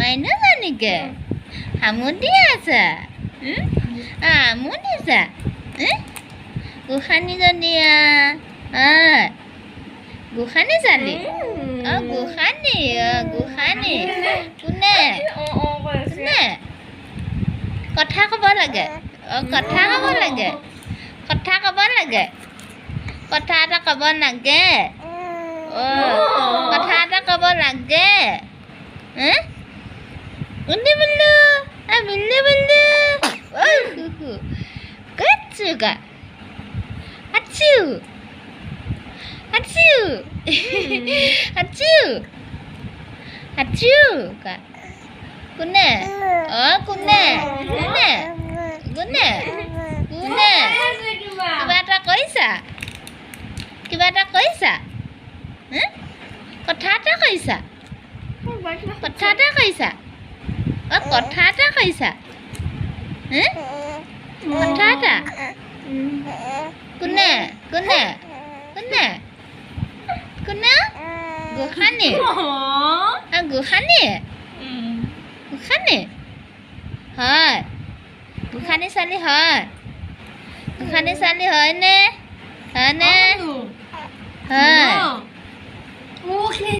নাই নাজানিকে হামুদি আছা আমুদিছা গোসানীজনী গোসানী চালি গোসানী গোসানী কোনে কোনে কথা ক'ব লাগে কথা ক'ব লাগে কথা ক'ব লাগে কথা এটা ক'ব লাগে কথা এটা ক'ব লাগে Undi bulu, bulu bulu. Good juga. Acu, acu, acu, acu kak. Kune, kune, kune, kune, kune. Kiba এটা কৈছা? কিবা এটা কৈছা? কথা এটা কৈছা? কথা এটা কৈছা? কথা এটা কৈছা কথা এটা কোনে কোনে কোনে কোনে গোসানী গোসানী গোসানী হয় গোসানী ছোৱালী হয় গোসানী ছোৱালী হয়নে হয়নে হয়